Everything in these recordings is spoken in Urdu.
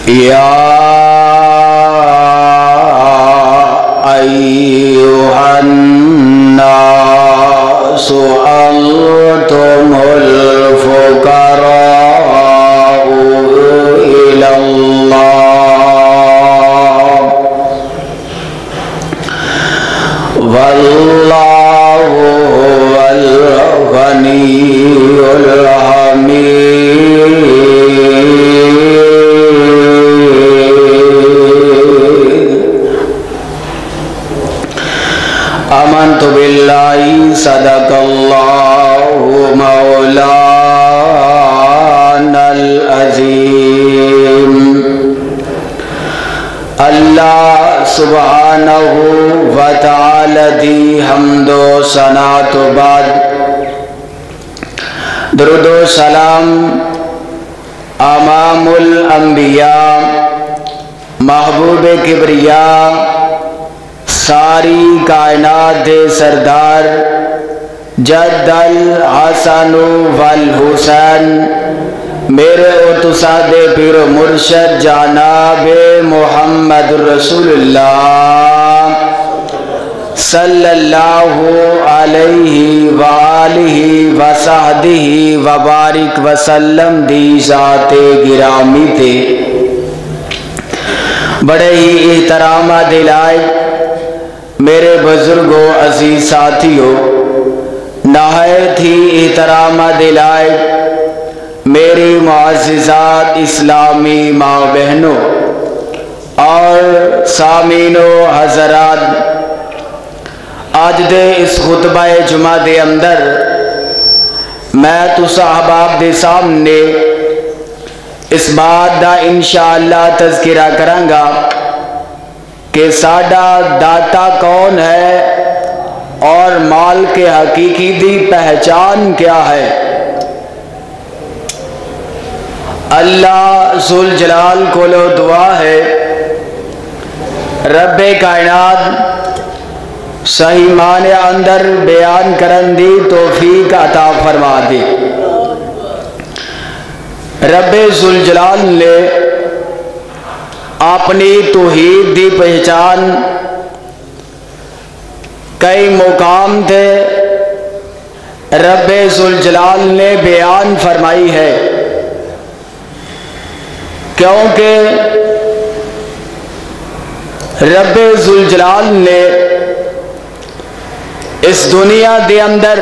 یا ایھا الناس انتم الفقراء الی اللہ واللہ هو الغنی الحمید آمنت باللہ صدق اللہ مولانا العظیم۔ اللہ سبحانہ وتعالی دی حمد و ثنا تو بعد درود و سلام امام الانبیاء محبوب کبریا ساری کائنات دے سردار جد الحسن والحسین میرے اتساد پیر و مرشد جناب محمد رسول اللہ صلی اللہ علیہ وآلہ وصحبہ وبارک وسلم دی ذات گرامی تے بڑے ہی احترام دلائے میرے بزرگوں عزیز ساتھیوں، نہایت ہی احترام دلائے میری معززات اسلامی ماں بہنوں اور سامعینو حضرات، آج دے اس خطبہ جمعہ دے اندر میں تسا احباب دے سامنے اس بات دا انشاءاللہ تذکرہ کروں گا کہ ساڈا داتا کون ہے اور مال کے حقیقی دی پہچان کیا ہے۔ اللہ ذوالجلال کو لو دعا ہے رب کائنات صحیح معنی اندر بیان کرن دی توفیق عطا فرما دے۔ رب ذوالجلال نے اپنی توحید دی پہچان کئی مقام تھے رب ذوالجلال نے بیان فرمائی ہے، کیونکہ رب ذوالجلال نے اس دنیا دے اندر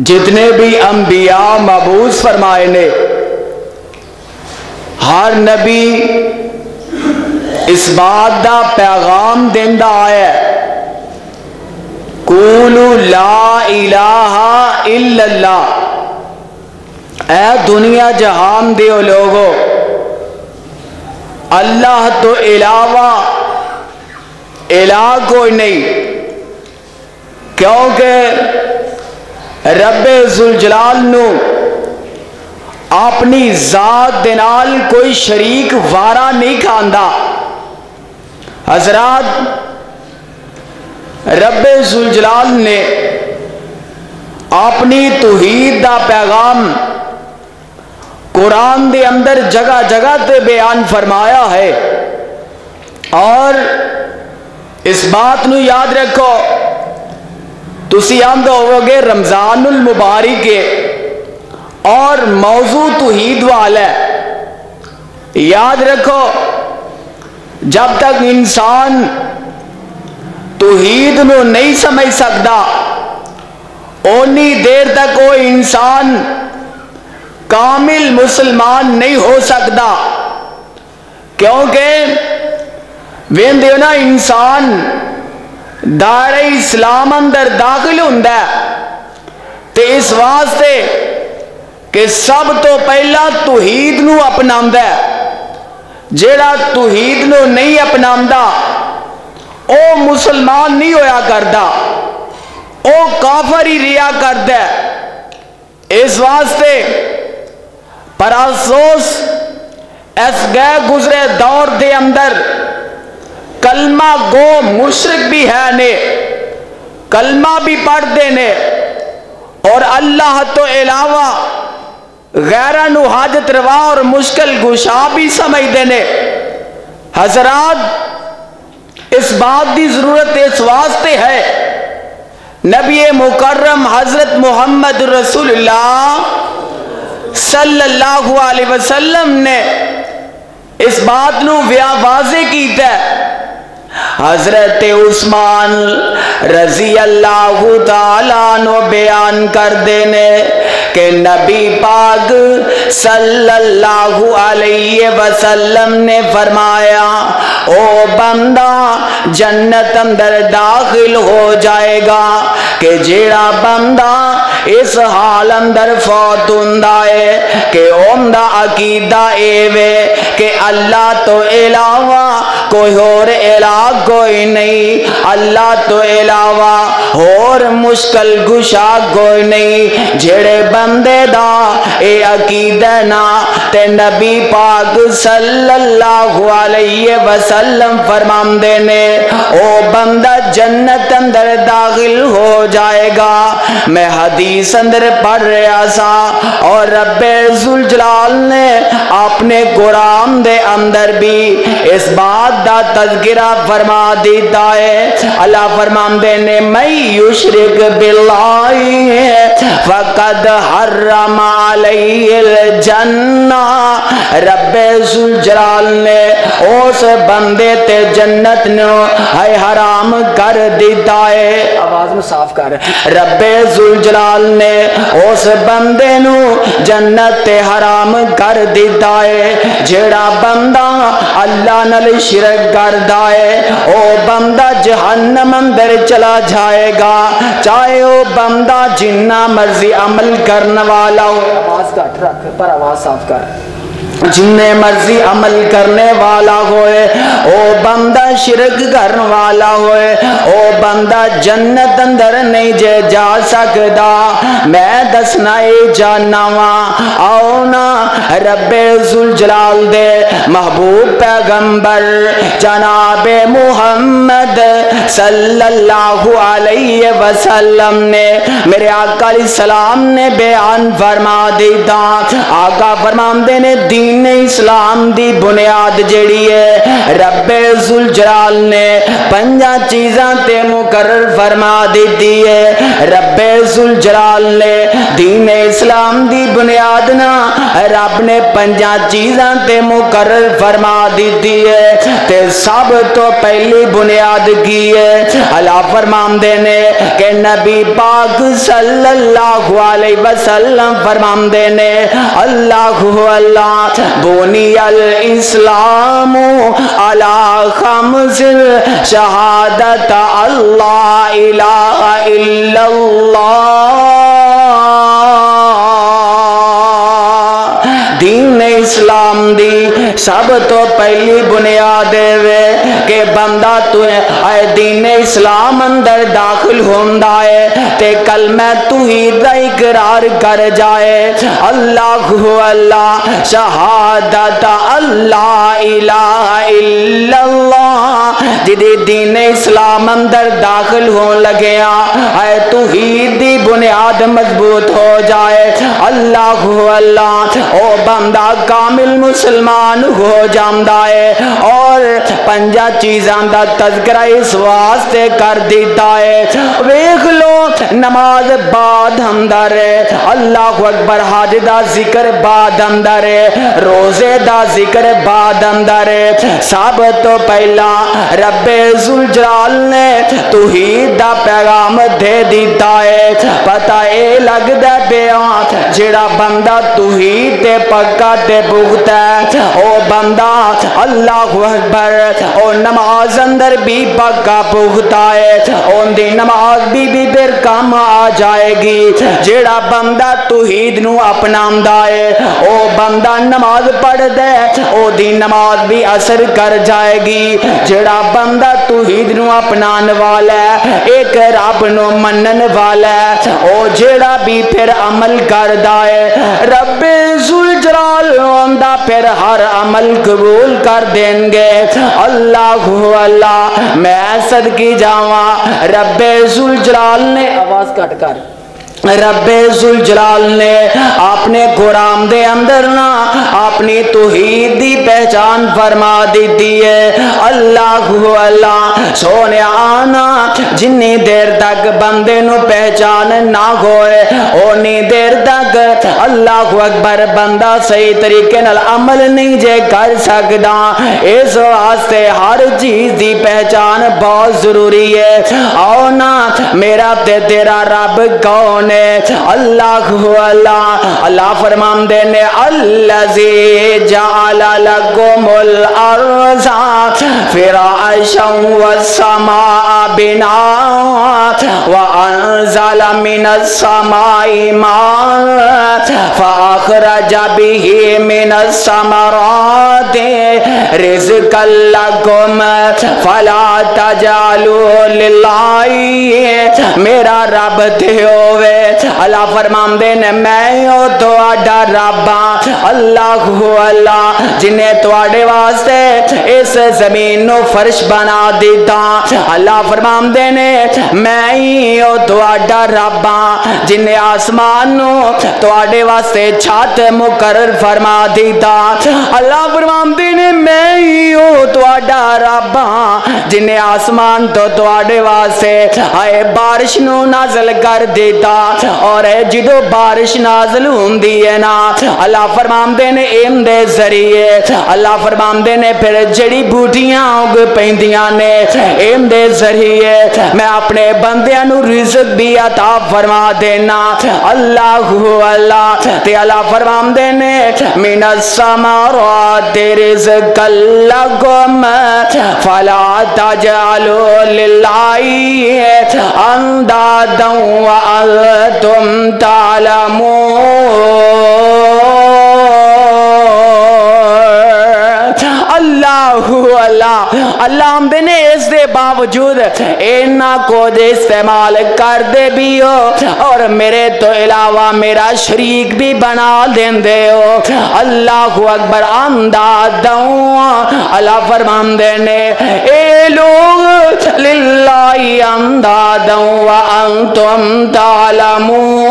جتنے بھی انبیاء مبعوث فرمائے نے، ہر نبی اس بات دا پیغام دیندہ آیا ہے قولوا لا الہ الا اللہ، اے دنیا جہان دیو لوگو اللہ تو علاوہ الہ کوئی نہیں، کیونکہ رب ذوالجلال نو اپنی ذات دے نال کوئی شریک وارا نہیں کھاندا۔ حضرات، رب ذوالجلال نے اپنی توحید دا پیغام قرآن دے اندر جگہ جگہ تے بیان فرمایا ہے، اور اس بات نو یاد رکھو، تسی آمدہ ہوگے رمضان المبارک کے اور موضوع توحید والا ہے۔ یاد رکھو، جب تک انسان توحید نو نہیں سمجھ سکتا اونی دیر تک وہ انسان کامل مسلمان نہیں ہو سکتا، کیونکہ ویندے نا انسان دائرہ اسلام اندر داخل ہوندا ہے تے اس واسطے کہ سب تو پہلا توحید نو اپناوندا ہے۔ جیڑا توحید نو نہیں اپناوندا او مسلمان نہیں ہویا کردا، او کافر ہی ریا کردا ہے۔ اس واسطے پر افسوس اس گئے گزرے دور دے اندر کلمہ گو مشرک بھی ہے نے، کلمہ بھی پڑھ دے نے، اور اللہ تو علاوہ غیرہ نو حاجت روا اور مشکل گشا بھی سمجھتے نے۔ حضرات اس بات دی ضرورت اس واسطے ہے، نبی مکرم حضرت محمد رسول اللہ صلی اللہ علیہ وسلم نے اس بات نو واضح کیتا ہے۔ حضرت عثمان رضی اللہ تعالیٰ عنہ بیان کر دینے کہ نبی پاک صلی اللہ علیہ وسلم نے فرمایا او بندہ جنت اندر داخل ہو جائے گا کہ جیڑا بندہ اس حال اندر فوت ہوندا ہے کہ اوندا عقیدہ ایوے کہ اللہ تو علاوہ کوئی اور الہ کوئی نہیں، اللہ تو علاوہ اور مشکل گشا کوئی نہیں۔ جڑے بندے دا اے عقیدہ نا تے نبی پاک صلی اللہ علیہ وسلم فرماندے نے او بندہ جنت اندر داخل ہو جائے گا۔ میں حدیث اندر پڑھ رہا سا اور رب ذوالجلال نے اپنے قرآن دے اندر بھی اس بات دا تذکرہ فرما دیتا ہے۔ اللہ فرماندے نے میں یشرک باللہ فقد حرم علیہ الجنہ، رب ذوالجلال نے اس بندے تے جنت نو ہے حرام کر دیتا ہے۔ آواز میں صاف کر، رب ذوالجلال نے اس بندے نو جنت تے حرام کر دیتا ہے۔ جیڑا بندہ اللہ نال شرک کردا ہے او بندہ جہنم اندر چلا جائے گا، چاہے او بندہ جنہ مرضی عمل کرنے والا ہو۔ آواز کٹ رکھ پر آواز صاف کر، جنہیں مرضی عمل کرنے والا ہوئے، او بندہ شرک کرنے والا ہوئے، او بندہ جنت اندر نہیں جا سکتا۔ میں دسنا جاننا وا، آؤ نا رب ذوالجلال دے محبوب پیغمبر جناب محمد صلی اللہ علیہ وسلم نے، میرے آقا علیہ السلام نے بیان فرما دیتا۔ آقا فرماندے نے دین اسلام دی بنیاد جیڑی ہے رب ذوالجلال نے پنجا چیزاں تے مقرر فرما دیتی ہے۔ رب ذوالجلال نے دین اسلام دی بنیاد نا رب نے پنجا چیزاں تے مقرر فرما دیتی ہے، تے سب تو پہلی بنیاد کی ہے؟ اللہ فرماندے نے کہ نبی پاک صلی اللہ علیہ وسلم فرماندے نے اللہ بنی الاسلام علی خمس شہادت اللہ الہ الا اللہ۔ دین اسلام دی سب تو پہلی بنیاد ہے کہ بندہ تو اے دین اسلام اندر داخل ہوندا ہے تے کلمہ توحید دا اقرار کر جائے، اللہ اللہ شہادت اللہ الہ الا اللہ۔ جدی دین اسلام اندر داخل ہون لگیا اے توحید دی بنیاد مضبوط ہو جائے، اللہ اللہ او بندہ کامل مسلمان ہو جاندا ہے۔ اور پنجا چیزاں دا تذکرہ اس واسطے کر دیتا ہے، ویکھ لو نماز بعد اندر ہے، اللہ اکبر، حج دا ذکر بعد اندر ہے، روزے دا ذکر بعد اندر ہے۔ سب تو پہلا رب ذوالجلال نے توحید دا پیغام دے دیتا ہے۔ پتہ اے لگدا پیا جڑا بندہ توحید تے پکا تے پختہ ہے او بندہ اللہ اکبر او نماز اندر بھی پکا پختہ ہے، اون دی نماز بھی پھر کام آ جائے گی۔ جیڑا بندہ توحید نو اپناوندا ہے او بندہ نماز پڑھ دے او دی نماز بھی اثر کر جائے گی۔ جیڑا بندہ توحید نو اپنان والا ہے، ایک رب نو منن والا ہے، او جیڑا بھی پھر عمل کردا ہے رب ذوالجلال دا پھر ہر عمل قبول کر دیں گے۔ اللہ اللہ میں صدقی جاواں رب ذوالجلال نے، آواز کٹ کر، رب ذل جلال نے اپنے قرآن دے اندر نا اپنی توحید دی پہچان فرما دیتی ہے۔ اللہ اللہ سونے آنا جنی دیر تک بندے نو پہچان نہ ہوئے اونی دیر تک اللہ اکبر بندہ صحیح طریقے نال عمل نہیں جے کر سکدا۔ اس واسطے ہر چیز دی پہچان بہت ضروری ہے۔ آؤ نا میرا تے تیرا رب کون ہے؟ اللہ اللہ اللہ فرماندے نے الذی جعل لکم الارض فراشا والسماء بناء وانزل من السماء ماء فاخرج به من الثمرات رزقا لکم فلا تجعلوا للہ میرا رب تے ہوئے۔ اللہ فرماندے نے میں ہو تواڈا رب اللہ اللہ جنہیں تواڈے واسطے اس زمین نو فرش بنا دیتا۔ اللہ فرماندے نے میں ہی ہو تواڈا رب جنہیں آسمان نو تواڈے واسطے چھت مقرر فرما دیتا۔ اللہ فرماندے نے میں ہی ہو تواڈا رب جنہیں آسمان تو تواڈے واسطے آئے بارش نو نازل کر دیتا اور جدو بارش نازل ہوندی ہے نا اللہ فرماندے نے ایم دے ذریعے اللہ فرماندے نے پھر جڑی بوٹیاں اگ پیندیاں نے ایم دے ذریعے میں اپنے بندیاں نو رزق بھی عطا فرما دینا۔ اللہ اللہ تے اللہ فرماندے نے من الثمرات رزقا لکم فلا تجعلوا للہ اندادا وانتم تعلمون۔ اللہ اللہ اللہ ہم نے اس دے باوجود اینا کو دے استعمال کر دے بھی ہو اور میرے تو علاوہ میرا شریک بھی بنا دین دے ہو۔ اللہ اکبر اندادوں اللہ فرماندے نے اے لوگ للہ اندادوں وانتم تعلمون۔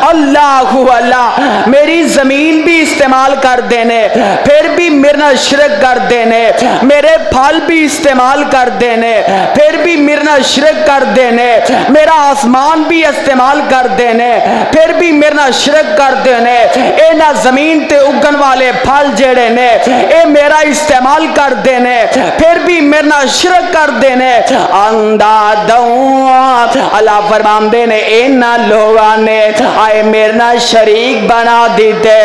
اللہ اللہ میری زمین بھی استعمال کر دینے پھر بھی میرنا شرک کر دینے، میرے پھل بھی استعمال کر دینے پھر بھی میرنا شرک کر دینے، میرا آسمان بھی استعمال کر دینے پھر بھی میرنا شرک کر دینے، اے نہ زمین تے اگن والے پھل جڑے نے اے میرا استعمال کر دینے پھر بھی میرنا شرک کر دینے۔ اندادوں اللہ فرماندے نے اینا لوگاں نے آئے میرنا شریک بنا دیتے۔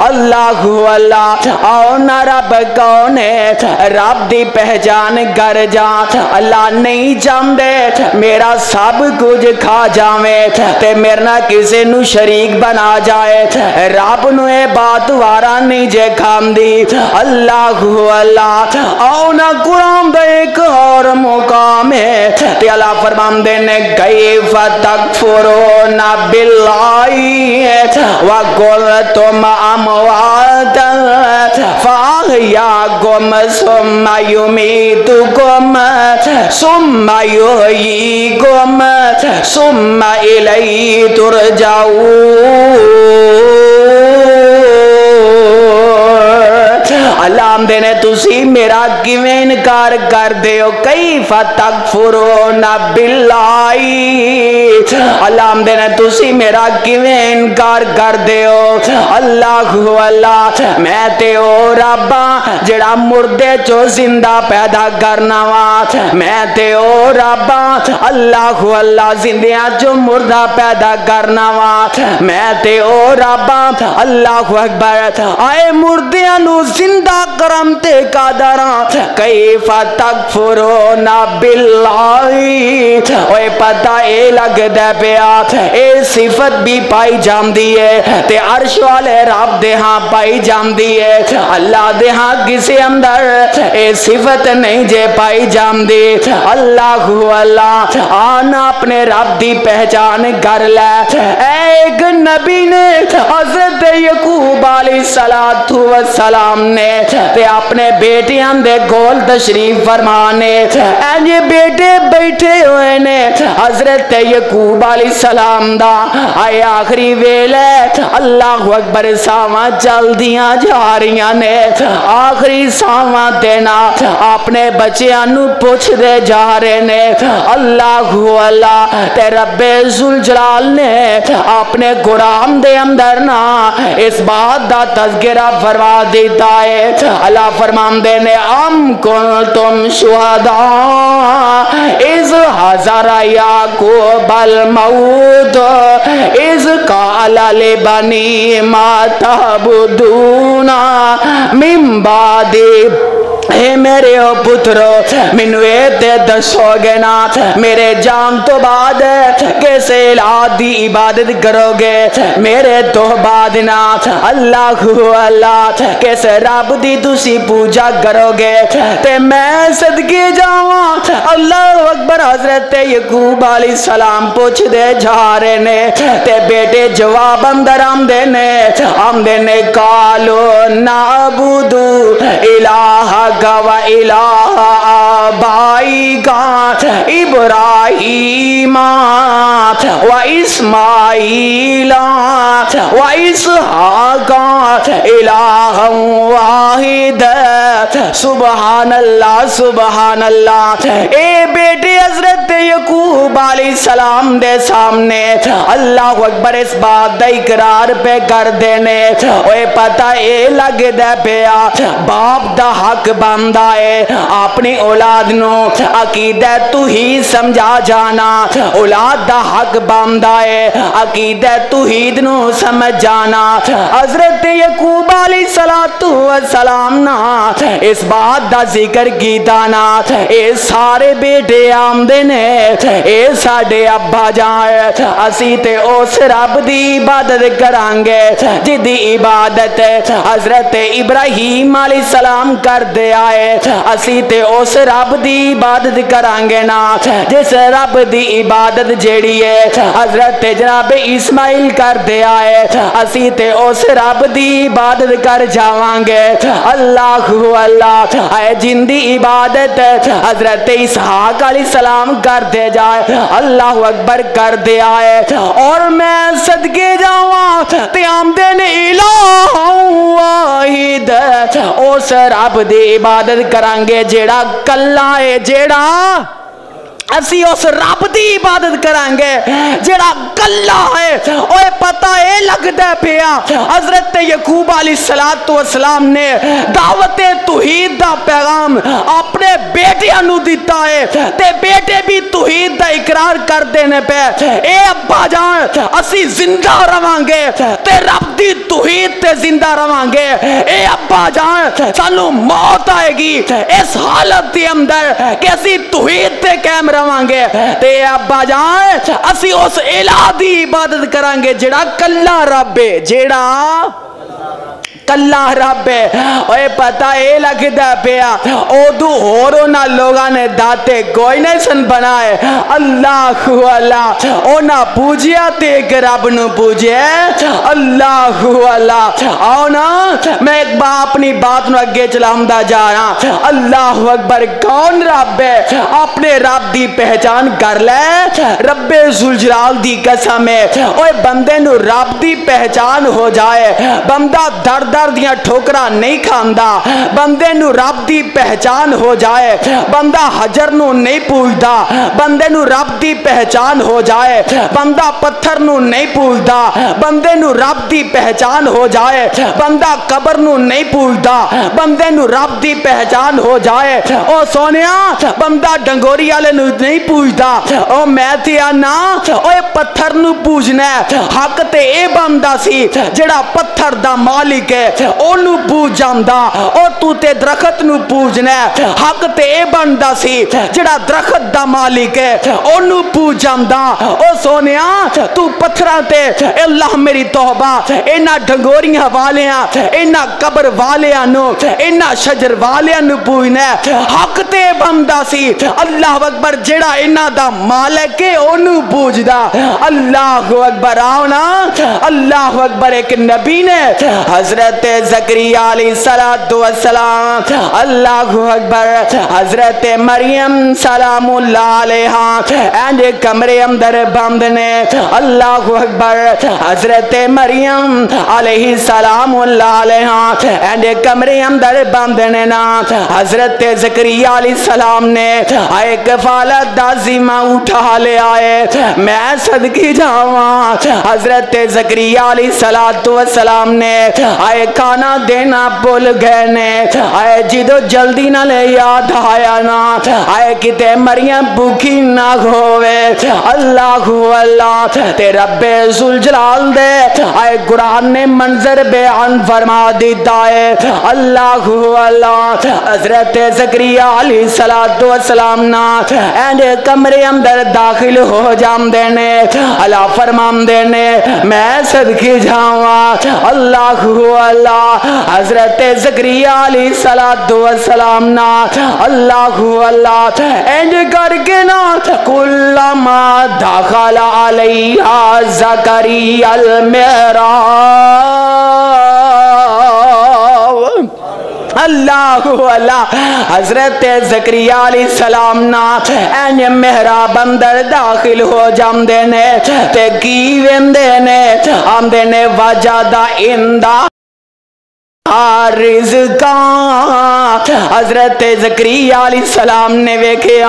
اللہ اللہ آؤ نا رب کون ہے؟ رب دی پہچان کر جا۔ اللہ نہیں چاہتے میرا سب کچھ کھا جاویں تے میرنا کسی نو شریک بنا جائے، رب نو اے بات وارا نہیں جے کھام دی۔ اللہ اللہ آؤ نا قرآن دے ایک اور مقام ہے تے اللہ فرماندے نے کیف تکفرون باللہ وَقُلْتُمْ أَمْوَاتًا فَأَحْيَاكُمْ ثُمَّ يُمِيتُكُمْ ثُمَّ يُحْيِيكُمْ ثُمَّ إِلَيْهِ تُرْجَعُونَ۔ اللہ ہم دینے تسی میرا کیویں انکار کر دے ہو؟ کیف تکفرون باللہ اللہ ہم دینے تسی میرا کیویں انکار کر دے ہو؟ اللہ اللہ میں تے او ربا جڑا مردے چو زندہ پیدا کرنا وا، میں تے او ربا اللہ اللہ زندیاں چو مردہ پیدا کرنا وا، میں تے او ربا اللہ اکبر آئے مردیاں نو زندہ کرم تے قادراں۔ کیف تکفرون باللہ اوے پتہ اے لگ دے پیا اے صفت بھی پائی جاندی ہے تے عرش والے رب دے ہاں پائی جاندی ہے، اللہ دے ہاں کسی اندر اے صفت نہیں جے پائی جاندی۔ اللہ اللہ آنا اپنے رب دی پہچان کر لے۔ ایک نبی نے حضرت یعقوب علیہ السلام نے تے اپنے بیٹیاں دے گول تشریف فرمانے یہ بیٹے بیٹھے ہوئے نے حضرت یعقوب علیہ السلام دا آئے آخری ویلے اللہ اکبر ساواں چل دیاں جا رہیاں نے آخری ساواں دینا اپنے بچیاں نو پوچھ دے جا رہے نے اللہ تے رب ذوالجلال نے اپنے قرآن دے اندر نا اس بات دا تذکرہ فرما دیتا ہے اللہ فرماندے نے ام کنتم شہداء اذ حضر یعقوب الموت اذ قال لبنی ما تعبدون من بعدی اے میرے او پترو منو تے دسو گے نا میرے جان تو بعد کیسے الہ دی عبادت کرو گے میرے تو بعد نا اللہ کیسے رب دی تسی پوجا کرو گے تے میں صدقے جاواں اللہ اکبر حضرت یعقوب علیہ السلام پوچھ دے جا رہے نے تے بیٹے جواب اندر آمدے نے قالو نعبدو الہ و الہ آبائی کا ابراہیم و اسماعیل و اسحاق الہ واحد سبحان اللہ اے بیٹے حضرت یعقوب علیہ السلام دے سامنے اللہ اکبر اس بات دا اقرار پہ کر دینے اوے پتہ اے لگ دے پیا باپ دا حق بندہ ہے اپنی اولاد نو عقیدہ توحید سمجھا جانا اولاد دا حق بندہ ہے عقیدہ توحید نو سمجھ جانا حضرت یعقوب علیہ السلام نا اس بات دا ذکر کیتا نا اے سارے بیٹے آمدے نے اے ساڑے ابا جان اسی تے اس رب دی عبادت کرانگے جدی عبادت حضرت ابراہیم علیہ السلام کر دے آئے اسی تے اس رب دی عبادت کرانگے نا جس رب دی عبادت جیڑی ہے حضرت جناب اسماعیل کر دے آئے اسی تے اس رب دی عبادت کر جاوانگے اللہ اے جن دی عبادت حضرت اسحاق علیہ السلام کر دے جائے اللہ اکبر کر دے آئے اور میں صدقے جاواں تے آمدے نے الہ واحد اس رب دی عبادت کرانگے جیڑا کلا ہے جیڑا اسی اس رب دی عبادت کرانگے جیڑا کلا ہے اوے پتہ اے لگ دے پیا حضرت یعقوب علیہ السلام نے دعوت توحید دا پیغام اپنے بیٹیاں نو دیتا ہے تے بیٹے بھی توحید دا اقرار کر دینے پہ اے ابا جان اسی زندہ روانگے تے رب دی توحید تے زندہ روانگے اے ابا جان سانو موت آئے گی اس حالت دی اندر کہ اسی توحید تے قائم روانگے تے ابا جان اسی اس الہ دی عبادت کرانگے جیڑا کلا رب ہے جیڑا کلا رب ہے اوے پتہ اے لگ دا پیا او دو ہورونا لوگاں نے داتے کوئی نہیں سن بنائے اللہ او نہ پوجیا تے ایک رب نو پوجے اللہ آؤ نا میں ایک اپنی بات نو اگے چلاؤں جا رہا اللہ اکبر کون رب ہے اپنے رب دی پہچان کر لے رب ذوالجلال دی قسم ہے اوے بندے نو رب دی پہچان ہو جائے بندہ درد دیاں ٹھوکرا نہیں کھاندا بندے نو رب دی پہچان ہو جائے بندہ حجر نو نہیں پوجدا بندے نو رب دی پہچان ہو جائے بندہ پتھر نو نہیں پوجدا بندے نو رب دی پہچان ہو جائے بندہ قبر نو نہیں پوجدا بندے نو رب دی پہچان ہو جائے او سونیا بندہ ڈنگوری والے نو نہیں پوجدا او میں تے نا اوے پتھر نو پوجنا حق تے اے بندہ سی جڑا پتھر دا مالک ہے اونو پوج جاندا او تو تے درخت نو پوجنا حق تے اے بندا سی جڑا درخت دا مالک ہے اونو پوج جاندا او سونیا تو پتھراں تے اللہ میری توبہ اینا ڈنگوریاں والیاں اینا قبر والیاں نو اینا شجر والیاں نو پوجنا حق تے بندا سی اللہ اکبر جڑا اینا دا مالک ہے اونو پوجدا اللہ اکبر آؤ نا اللہ اکبر ایک نبی نے حضرت حضرت زکریا علیہ السلام، اللہ اکبر، حضرت مریم سلام اللہ علیہ کمرے اندر بند نے، اللہ اکبر، حضرت مریم علیہ السلام اللہ علیہ کمرے اندر بند نے نا، حضرت زکریا علیہ السلام نے آئے کفالت دا ذمہ اٹھا لے آئے، میں صدقی جاواں، حضرت زکریا علیہ السلام نے آئے کھانا دینا بھول گئے نے، آئے جدو جلدی نہ لے یاد آیا نا، آئے کتے مریم بھوکی نہ ہوئے، اللہ اللہ تے رب ذوالجلال دے آئے قرآن نے منظر بیان فرما دیتا ہے، اللہ اللہ حضرت زکریا علیہ السلام نا کمرے اندر داخل ہو جام دینے، اللہ فرمام دینے میں صدقی جاواں، اللہ اللہ حضرت زکریا علیہ السلام نا، اللہ اللہ اینج کر کے نا، کلما داخل علیہا زکریا المحراب، اللہ اللہ حضرت زکریا علیہ السلام نا اینج محراب اندر داخل ہو جام دینے تے کی ویندے ہم دینے وجدہ اندہ رزقاں، حضرت زکریا علیہ السلام نے ویکھیا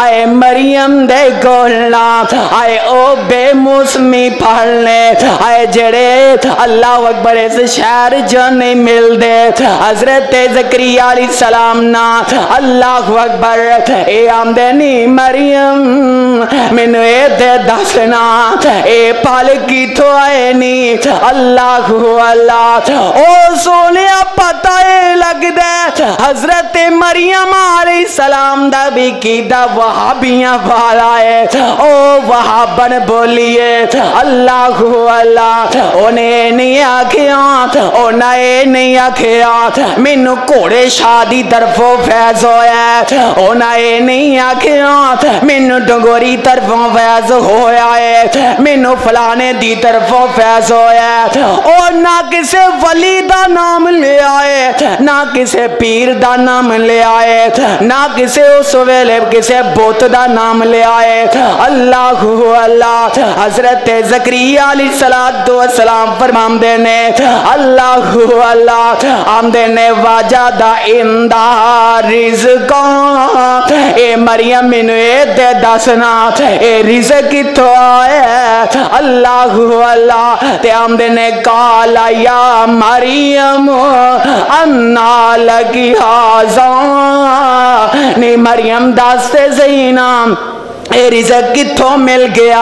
آئے مریم دے گولنا، آئے او بے موسمی پھلنے، آئے جڑے اللہ اکبر اس شہر جو نہیں مل دے، حضرت زکریا علیہ السلام نا، اللہ اکبر، اے آمدنی مریم مینو اے دے دسنا اے پھل کیتھوں آئے نی، اللہ اللہ او سونے پتہ لگ دے حضرت مریم علیہ السلام دا بھی کیدہ وہابیاں والا ہے، او وہابن بولیے، اللہ اللہ انہیں نہیں آکھیا، انہیں نہیں آکھیا مینو کوڑے شادی طرفوں فیض ہویا ہے، انہیں نہیں آکھیا مینو ڈنگوری طرفوں فیض ہویا ہے، مینو فلانے دی طرفوں فیض ہویا ہے، اور نہ کسے ولی دا نام لے آئے، نہ کسے پیر دا نام لے آئے، نہ کسے اس ویلے کسے بوت دا نام لے آئے، اللہ اللہ حضرت زکریا علیہ السلام فرمام دینے، اللہ اللہ ہم دینے وجدہ اندہ رزقاں، اے مریم مینو اے دے دسنا اے رزق کتھوں آئے، اللہ اللہ تے ہم دینے کالا یا مریم انا لکی حاضا، نی مریم داستے زینام اے رزق کتھوں مل گیا،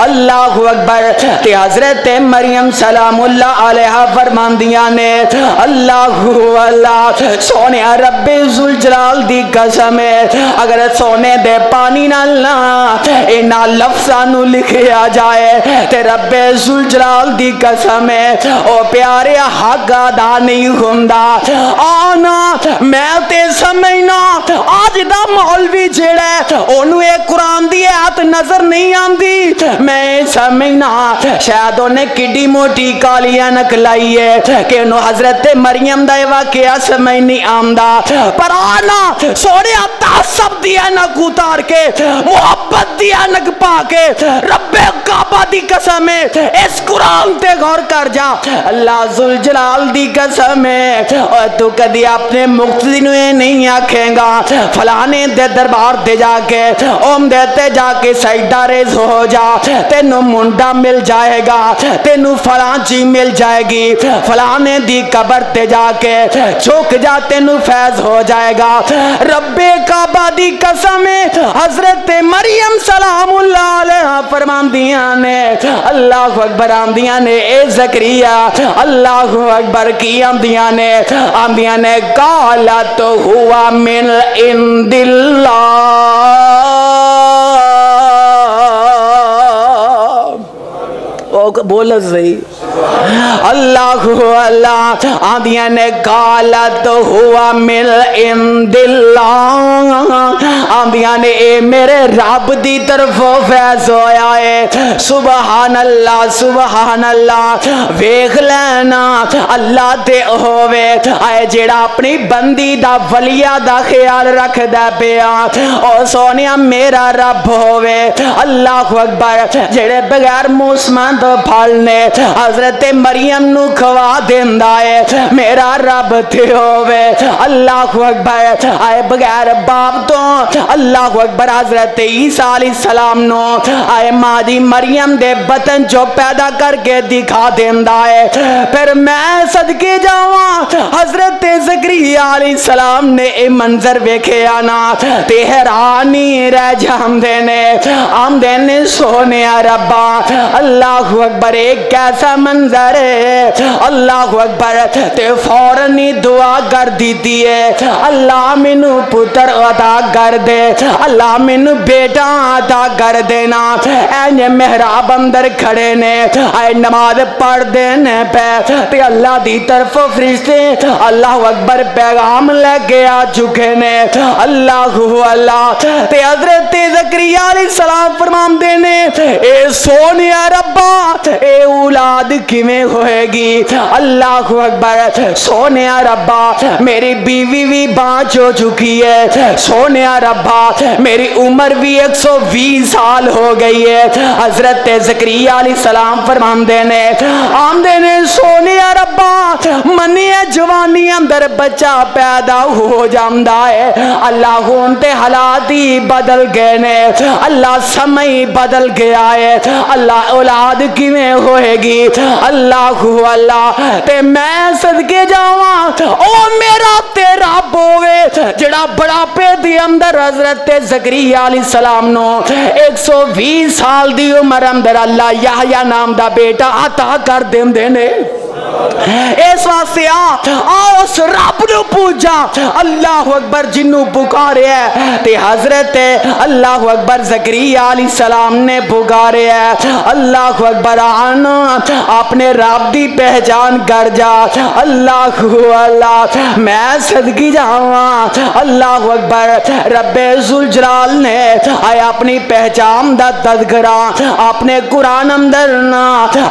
اللہ اکبر، تے حضرت مریم سلام اللہ علیہ فرمان دیا نے، اللہ اللہ سونے رب ذوالجلال دی قسم ہے، اگر سونے دے پانی نالنا اینا لفظانو لکھیا جائے تے رب ذوالجلال دی قسم ہے او پیارے حق ادا نہیں ہوندا، آنا میں تے سمجھنا آج دا مولوی جڑا ہے اونوں اے قرآن دی آیت نظر نہیں آندی، میں سمجھنا شاید انہیں کڈی موٹی کالی اینک لائی ہے کہ انہوں حضرت مریم دا واقعہ سمجھ نہیں آمدا، پر آنا سوڑے تعصب دی اینک اتار کے محبت دی اینک پا کے رب کعبہ دی قسم ہے اس قرآن تے غور کر جا، اللہ ذوالجلال دی قسم ہے، اور تو کدی اپنے مقتدی نوے نہیں آکھیں گا فلانے دے دربار دے جا کے اوم دیتے جا کے سجدہ ریز ہو جا، تینو منڈا مل جائے گا، تینو فلان چی مل جائے گی، فلانے دی قبر تے جا کے چھوک جا تینو فیض ہو جائے گا، رب کعبہ دی قسم حضرت مریم سلام اللہ علیہ فرمان دیا نے، اللہ اکبر آمدیاں نے، اے زکریہ اللہ اکبر کی آمدیاں نے قالت ہوا من عند اللہ، بولا صحیح اللہ اللہ آدھیاں نے قالت ہوا من عند اللہ آدھیاں نے اے میرے رب دی طرف فیض ہویا ہے سبحان اللہ ویکھ لینا اللہ تے ہووے آئے جیڑا اپنی بندی دا ولیہ دا خیال رکھ دا پیا او سونیا میرا رب ہووے اللہ اکبر جیڑے بغیر موسمان تو پھلنے حضرت مریم نو کھوا دیندا ہے میرا رب تے ہووے اللہ اکبر آئے بغیر باپ تو اللہ اکبر حضرت عیسیٰ علیہ السلام نو آئے ماں دی مریم دے بطن جو پیدا کر کے دکھا دیندا ہے پھر میں صدقے جاواں حضرت زکریا علیہ السلام نے اے منظر ویکھے آنا تے حیرانی رہ جاندے نے سونے ربا اللہ اکبر ایک کیسا منظر ہے اللہ اکبر تے فوراً ہی دعا کر دیتی ہے اللہ مینوں پتر عطا کر دے اللہ مینوں بیٹا عطا کر دینا اے محراب اندر کھڑے نے اے نماز پڑھ دینے پہ تے اللہ دی طرف فرشتے اللہ اکبر پیغام لے کے آ چکے نے اللہ تے حضرت زکریا علیہ السلام فرمان دینے اے سونیا ربا اے اولاد کیویں ہوئے گی اللہ اکبر سونیا ربا میری بیوی بھی بانچ ہو چکی ہے سونیا ربا میری عمر بھی 120 سال ہو گئی ہے حضرت زکریا علیہ السلام فرمان دینے سونیا ربا منی جوانی اندر بچہ پیدا ہو جاندہ ہے اللہ ہونتے حالات ہی بدل گئے نے اللہ سمئی بدل گیا ہے اللہ اولاد کیویں ہوئے گی اللہ تے میں صدقے جاواں او میرا تیرا بوے جڑا بڑا پے دی اندر حضرت زکریا علیہ السلام نو 120 سال دی عمر اندر اللہ یحییٰ نام دا بیٹا عطا کر دیندے نے اس واسطے آؤ اس رب نو پوجا اللہ اکبر جنو پکارے ہے تے حضرت اللہ اکبر زکریا علیہ السلام نے پکارے ہے اللہ اکبر آنا اپنے رب دی پہچان کر جا اللہ میں صدقی جاواں اللہ اکبر رب ذوالجلال نے آئے اپنی پہچان دا تذکرہ اپنے قرآن اندر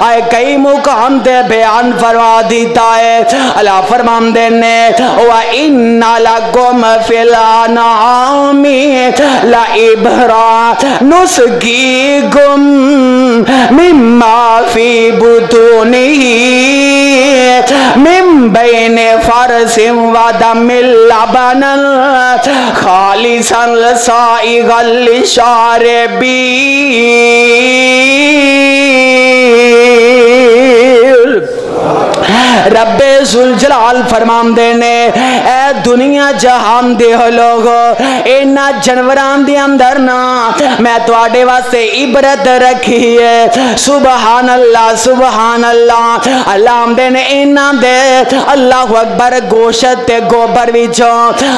آئے کئی مقام دے بیان فرما دیتا ہے اللہ فرمان دینے وَإِنَّ لَكُمْ فِي الْأَنْعَامِ لَعِبْرَةً نُسْقِيكُم مِّمَّا فِي بُطُونِهِ مِن بَيْنِ فَرْثٍ وَدَمٍ لَبَنًا خَالِصًا سَائِغًا لِّلشَّارِبِينَ رب ذوالجلال فرمان دینے اے دنیا جہان دے ہو لوگو اینا جنوران دے اندر نا میں تو آڈے واسے عبرت رکھی ہے سبحان اللہ اللہ ہم دینے اینا دے اللہ اکبر گوشت تے گوبر ویچو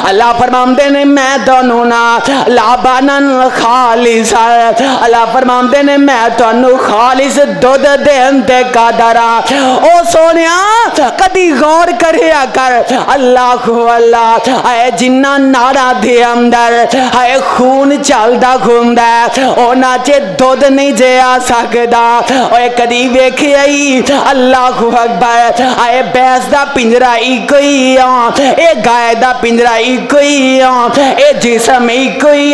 اللہ فرمان دینے میں دونوں نا لابانن خالص اللہ فرمان دینے میں دونوں خالص دودھ دین تے قادرہ او سونیا کدی غور کریا کر اللہ اے جنہ نارا دے اندر اے خون چلدا گھومدا او ناچے دودھ نہیں جے آ سکدا اے کدی ویکھیا اللہ اکبر اے بیس دا پنجرا ایکو ہی اے گائے دا پنجرا ایکو ہی اے جسم ایکو ہی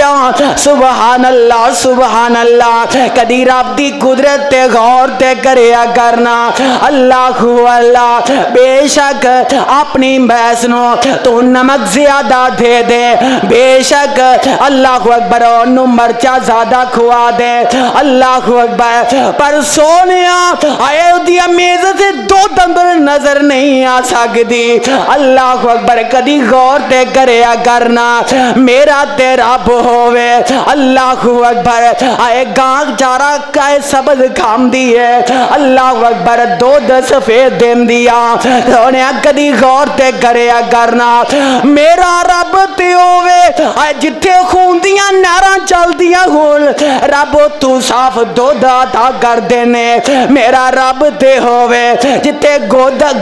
سبحان اللہ کدی رب دی قدرت تے غور تے کریا کرنا اللہ بے شک اپنی بھینس نو تو نمک زیادہ دے دے بے شک اللہ اکبر انو مرچا زیادہ کھوا دے اللہ اکبر پر سونیا آئے دیا میز سے دو دندر نظر نہیں آ سکتی اللہ اکبر کدی غور تے کریا کرنا میرا تیرا ہوئے اللہ اکبر آئے گانگ چارا کائے سبز کھام دیئے اللہ اکبر دودھ سفید دین دیا سونیا کدی غور تے کریا کرنا میرا رب تے ہوئے آئے جتھے خون دیا نارا چل دیا خون رب تو صاف دودھ عطا کر دینے میرا رب دے ہوئے جتے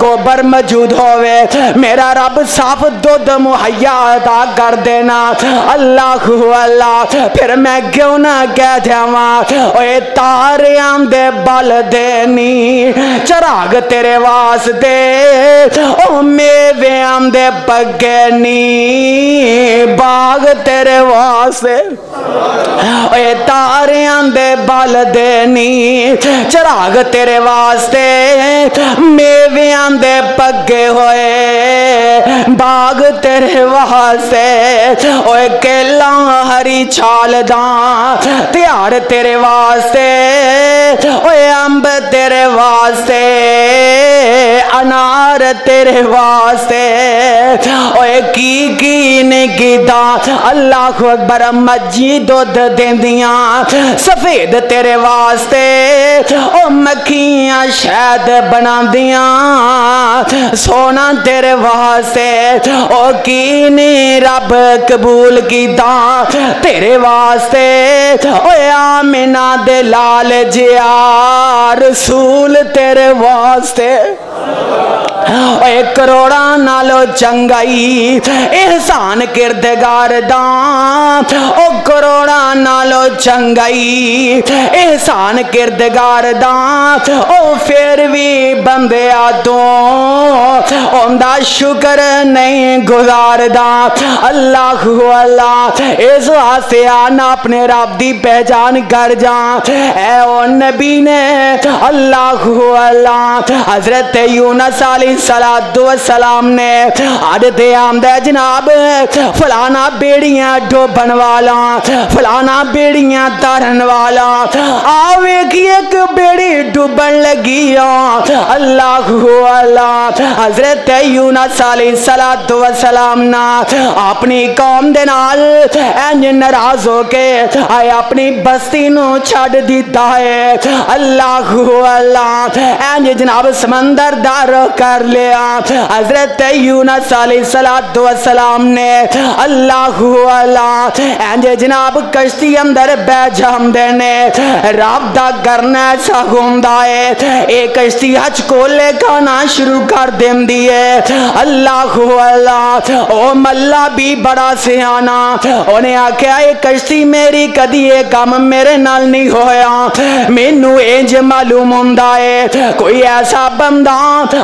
گوبر موجود ہوئے میرا رب صاف دودھ مہیا عطا کر دینا اللہ اللہ پھر میں کیوں نہ کہہ جاواں اوے تاریاں دے بل دینی چراغ تیرے واسطے او میویاں دے پگے نی باغ تیرے واسطے اوے تاریاں دے بل دینی چراغ تیرے واسطے میویاں دے پگے ہوئے باغ تیرے واسطے اوے کیلا ہری چھال داں تیار تیرے واسطے اوے امب تیرے واسطے انار تیرے واسطے اوے کی نہیں دا اللہ اکبر مجھی دودھ دیندیاں سفید تیرے واسطے او مکھیاں شہد بنا دیاں سونا تیرے واسطے او کی نہیں رب قبول کی دا تیرے واسطے اوے آمینہ دے لال جیا رسول تیرے واسطے اے کروڑا نالو چنگائی احسان کردگار دان او کروڑا نالو چنگائی احسان کردگار دان او پھر بھی بندے آدوں اندہ شکر نہیں گزار دان اللہ اللہ اس واسطے آنا اپنے رب دی پہچان کر جان اے او نبی نے اللہ اللہ حضرت یونس علیہ السلام نے عادت آمد ہے جناب فلانا بیڑیاں ڈوبن والا فلانا بیڑیاں تارن والا آوے کی ایک بیڑی ڈوبن لگی اللہ اللہ حضرت یونس علیہ السلام نا اپنی قوم دے نال انج ناراض ہو کے آئے اپنی بستی نو چھڑ دیتا ہے اللہ اللہ انج جناب سمندر دار کر لیا حضرت یونس علیہ السلام نے اللہ اللہ انج جناب کشتی اندر بے جام دینے رب دا کرنا ایسا گھومدا ہے ایک کشتی حج کو لے کھانا شروع کر دیں دیئے اللہ اللہ او ملا بھی بڑا سیانا انہیں آکھیا ایک کشتی میری کدی ایک کام میرے نال نہیں ہویا مینو انج معلوم ہوندا ہے کوئی ایسا بندہ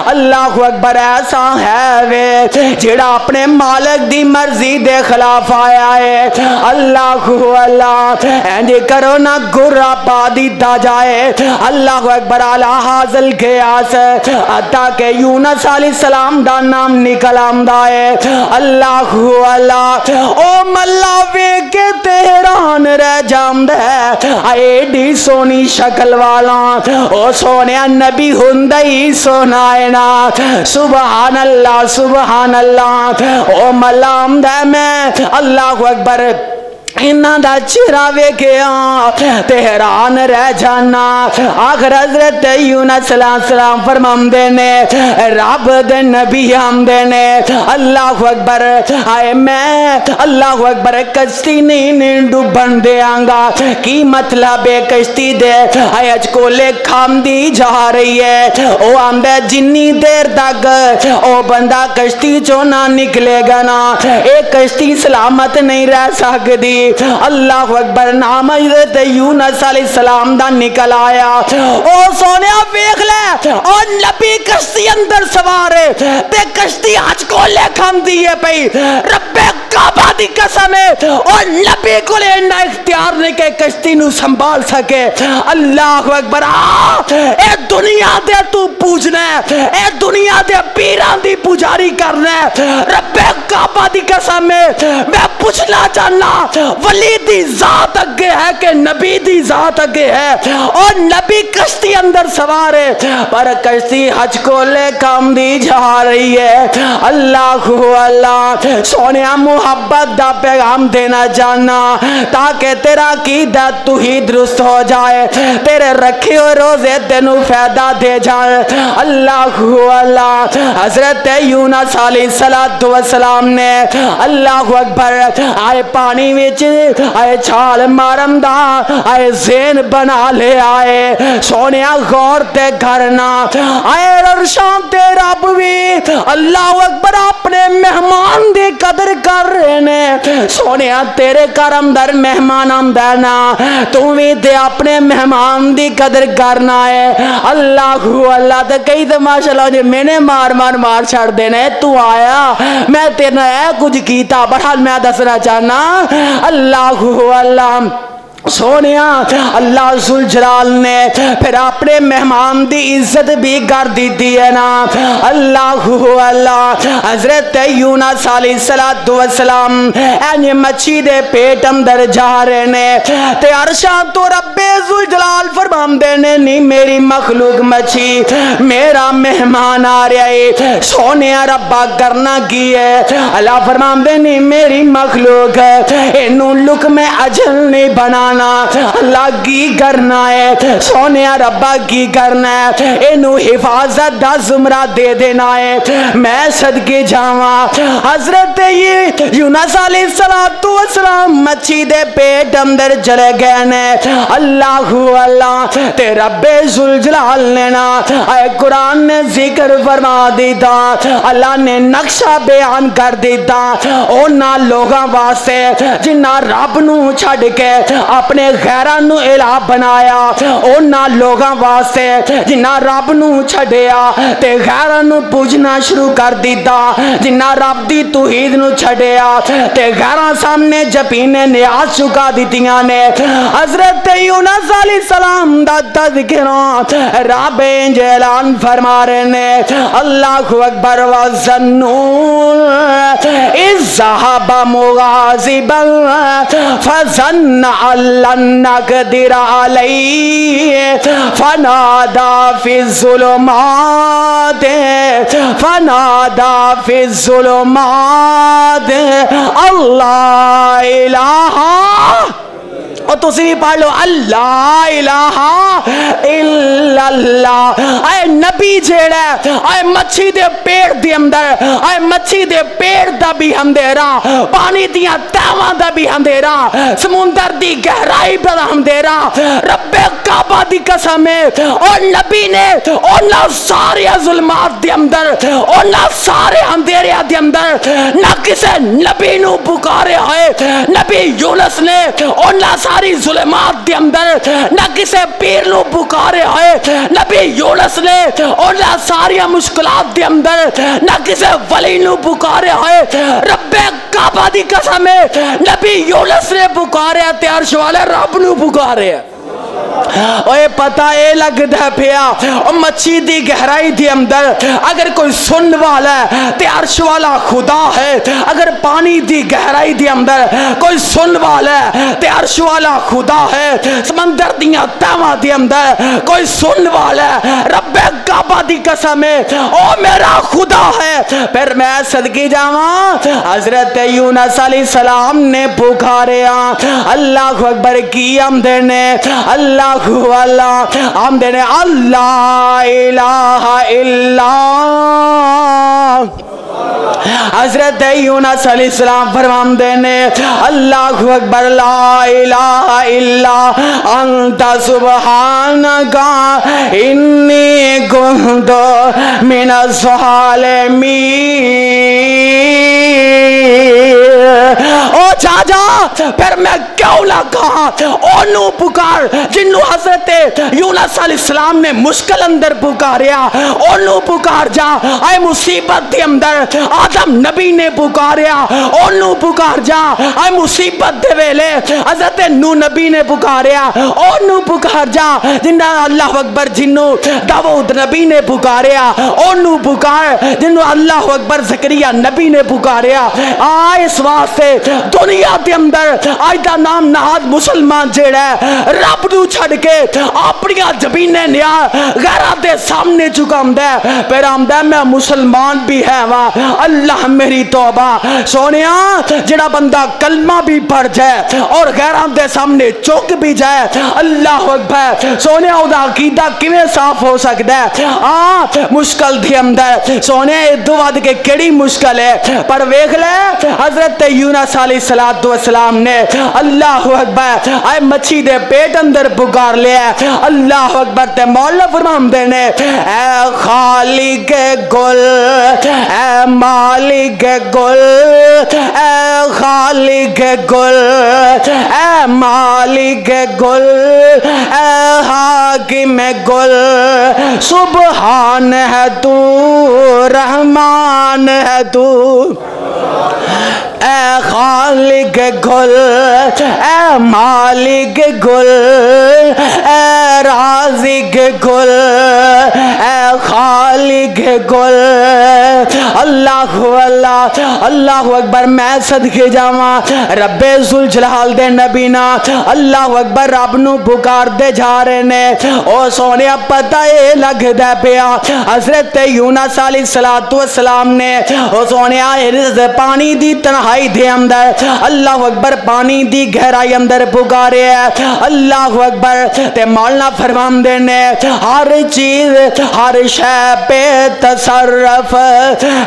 اللہ اکبر ایسا ہے وے جڑا اپنے مالک دی مرضی دے خلاف آیا ہے اللہ اللہ انج کرو نہ گرا پا دیتا جائے اللہ اکبر علی حاصل قیاس حتیٰ کہ یونس علیہ السلام دا نام نکل آمدا ہے اللہ اللہ او ملا وے کے تہران رہ جامد ہے ایڈی سونی شکل والا او سونیا نبی ہندئی سونا ہے نا سبحان اللہ او ملا آمد ہے میں اللہ اکبر انہاں دا چہرہ ویکھیا تے حیران رہ جانا آخر حضرت یونس علیہ السلام فرماندے نے رب دے نبی آمدے نے اللہ اکبر آئے میں اللہ اکبر کشتی نہیں ڈوبن دیاں گا کی مطلب ہے کشتی دے آئے اج کولے کھام دی جا رہی ہے او آمدے جنی دیر تک او بندہ کشتی چوں نہ نکلے گا نا ایک کشتی سلامت نہیں رہ سکتی اللہ اکبر نام حضرت یونس علیہ السلام دا نکل آیا او سونیا ویکھ لے او نبی کشتی اندر سوارے تے کشتی آج کو لے کھم دیئے پئی رب کعبہ دی قسم ہے او نبی کو لے انہا اختیار نہیں کہ کشتی نو سنبھال سکے اللہ اکبر اے دنیا دے تو پوجنا ہے اے دنیا دے پیران دی پوجاری کرنا ہے رب کعبہ دی قسم ہے میں پوچھنا چاہنا ولی دی ذات اگے ہے کہ نبی دی ذات اگے ہے اور نبی کشتی اندر سوارے پر کشتی حج کو لے کام دی جا رہی ہے اللہ اللہ سونیا محبت دا پیغام دینا جانا تاکہ تیرا عقیدہ توحید درست ہو جائے تیرے رکھے ہوئے روزے تینو فائدہ دے جائے اللہ اللہ حضرت یونس علیہ السلام نے اللہ اکبر آئے پانی وچ آئے چھال مارم دا آئے زین بنا لے آئے سونیا غور تے گھر کرنا. اے عرشاں تے رب بھی اللہ اکبر اپنے مہمان دی قدر کر رہے نے. سونیا تیرے کرم در مہمان آمدا نا, تو بھی تے اپنے مہمان دی قدر کرنا ہے. اللہ اللہ تے کئی تے ماشاءاللہ جی میں نے مار چھڑ دینے. تو آیا میں تیرے اے کچھ کیتا, بہرحال میں دسنا چاہنا اللہ اللہ سونیا اللہ ذوالجلال نے پھر اپنے مہمان دی عزت بھی کر دیتی ہے نا. اللہ اللہ حضرت یونس علیہ السلام اینی مچھی دے پیٹ اندر جا رہے نے تے عرشاں تو رب ذوالجلال فرمان دینے نہیں میری مخلوق مچھی میرا مہمان آ رہا ہے. سونیا ربا کرنا کی ہے, اللہ فرمان دینے میری مخلوق ہے انہوں لک میں اجل نہیں بنانا. اللہ کی کرنا ہے سونیا ربا کی کرنا ہے انہوں حفاظت دا زمرہ دے دینا ہے. میں صدقے جاواں حضرت یونس علیہ السلام مچھی دے پیٹ اندر چلے گئے نے. اللہ اللہ تے رب ذوالجلال نے نا اے قرآن نے ذکر فرما دیتا, اللہ نے نقشہ بیان کر دیتا اونا لوگاں واسطے جنہ رب نو چھڑ کے اپنے غیران نو الہ بنایا, اونا لوگاں واسطے جنہ رب نو چھڑیا تے غیران نو پوجنا شروع کر دیتا, جنہ رب دی توحید نو چھڑیا تے غیران سامنے جپینے نیاز چکا دیتیاں نے. حضرت یونس علیہ السلام دا تذکرہ رب جلال فرما رہے نے اللہ اکبر وَظَنُّونَ اِذْ ذَهَبَ مُغَاضِبًا فَظَنَّ أَن لَّن نَّقْدِرَ عَلَيْهِ فَنَادَىٰ فِي الظُّلُمَاتِ اللہ الہ اور تسی بھی پڑھ لو اللہ الہ الا اللہ. اے نبی جیڑا اے مچھی دے پیڑ دی اندر اے مچھی دے پیڑ دا بھی اندھیرا, پانی دیاں تہواں دا بھی اندھیرا, سمندر دی گہرائی دا اندھیرا. رب کعبہ دی قسم ہے اور نبی نے اونا سارے ظلمات دی اندر اونا سارے اندھیرے دی اندر نہ کسے نبی نو پکارے ہوئے. نبی یونس نے اونا ساری ظلمات دی اندر نہ کسے پیر نو پکارے ہوئے. نبی یونس نے اونا ساری مشکلات دی اندر نہ کسے ولی نو پکارے ہوئے. رب کعبہ دی قسم ہے نبی یونس نے پکارے تے عرش والے رب نو پکارے. اوے پتہ اے لگدا پیا او مچھی دی گہرائی دی اندر اگر کوئی سن والا ہے تے عرش والا خدا ہے, اگر پانی دی گہرائی دی اندر کوئی سن والا ہے تے عرش والا خدا ہے, سمندر دیاں تہواں دی اندر کوئی سن والا ہے رب کعبہ دی قسم ہے او میرا خدا ہے. پھر میں صدقے جاواں حضرت یونس علیہ السلام نے پکاریا اللہ اکبر کی آمدے نے اللہ اللہ آمدے نے اللہ الہ الا حضرت یونس علیہ السلام فرمان دینے اللہ اکبر لا الہ الا انت سبحانکا انی کنت من الظالمین. او جا پھر میں کیوں لگا اونو پکار جنو حضرت یونس علیہ السلام نے مشکل اندر پکاریا, اونو پکار جا اے مصیبت دی اندر آدم نبی نے پکاریا اونو پکار جا اے مصیبت دے ویلے حضرت نو نبی نے پکاریا اونو پکار جا جنہ اللہ اکبر جنو داؤد نبی نے پکاریا اونو پکار جنو اللہ اکبر زکریا نبی نے پکاریا. اس واسطے دنیا دے اندر آج دا نام نہاد مسلمان جیڑا ہے رب نو چھڑ کے اپنی زمینیں نیا غیرہ دے سامنے چکا آمدہ ہے. پھر آمدہ ہے میں مسلمان بھی ہے وہاں اللہ میری توبہ. سونیا جڑا بندہ کلمہ بھی پڑھ جائے اور غیرہ دے سامنے چک بھی جائے اللہ اکبر, سونیا او دا عقیدہ کیویں صاف ہو سکتا ہے. مشکل دی اندر سونیا دو وعد کے کیڑی مشکل ہے پر ویکھ لے حضرت یونس علیہ السلام والسلام نے اللہ اکبر آئے مچھی دے پیٹ اندر پکار لیا اللہ اکبر تے مولا فرماندے نے اے خالق گل اے مالک گل اے خالق گل اے مالک گل اے حاکم گل سبحان ہے تو رحمان ہے تو اے خالق گل اے مالک گل اے رازق گل اے خالق گل اللہ اللہ اللہ اکبر میں صدقے جاواں رب ذوالجلال دے نبی نا اللہ اکبر رب نو پکار دے جا رہے نے او سونیا پتہ اے لگدا پیا حضرت یونس علیہ السلام نے او سونیا پانی دی تنہائی دے اندر اللہ اکبر پانی دی گہرائی اندر پکارے ہے اللہ اکبر تے مولانا فرماندے نے ہر چیز ہر شے پہ تصرف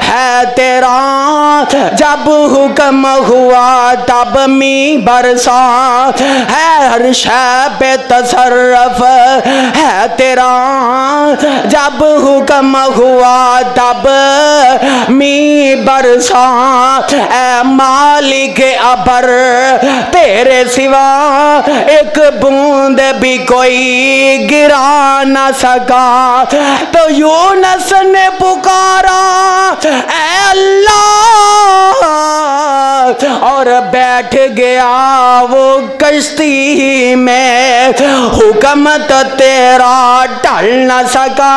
ہے تیرا جب حکم ہوا تب می برسا ہے ہر شے پہ تصرف ہے تیرا جب حکم ہوا تب می برسا اے مالک ابر تیرے سوا ایک بوند بھی کوئی گرا نہ سکا تو یونس نے پکارا اے اللہ اور بیٹھ گیا وہ کشتی میں حکم تو تیرا ٹل نہ سکا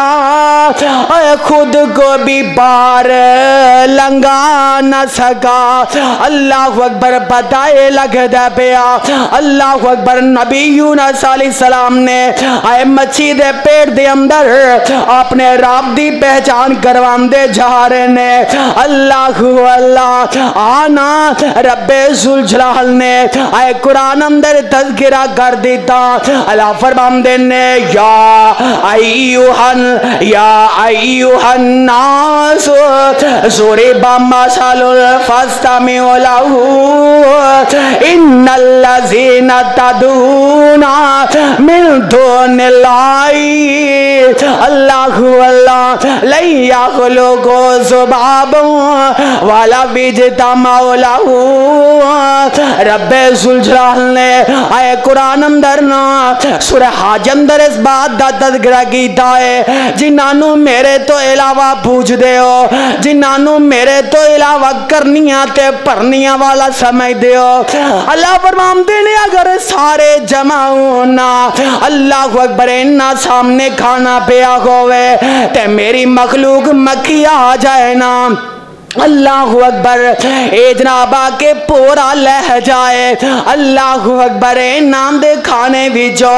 خود کو بھی بار لنگا نہ سکا اللہ اکبر بتائے لگدا پیا اللہ اکبر نبی یونس علیہ السلام نے آئے مچھی دے پیٹ دے اندر اپنے رب دی پہچان کرواندے جا رہے نے اللہ اللہ آنا رب ذوالجلال نے آئے قرآن اندر تذکرہ کر دیتا اللہ فرماندے نے یا ایوہ الناس ضرب مثل فاستمعوا له ان الذین تدعون من دون اللہ اللہ اللہ لن یخلقوا ذبابا ولو اجتمعوا له رب ذوالجلال نے آئے قرآن اندر نا سورہ حج اندر اس بات دا تذکرہ کیتا ہے جنہوں میرے تو علاوہ پوچھ دے ہو جنہوں میرے تو علاوہ کرنیاں تے پرنیاں والا سمجھ دے ہو اللہ فرماندے نے اگر سارے جمع ہونا اللہ اکبر انہاں سامنے کھانا پیا ہوئے تے میری مخلوق مکھی آ جائے نا اللہ اکبر اے جناب آکے پورا لہ جائے اللہ اکبر اے نام دے کھانے وچو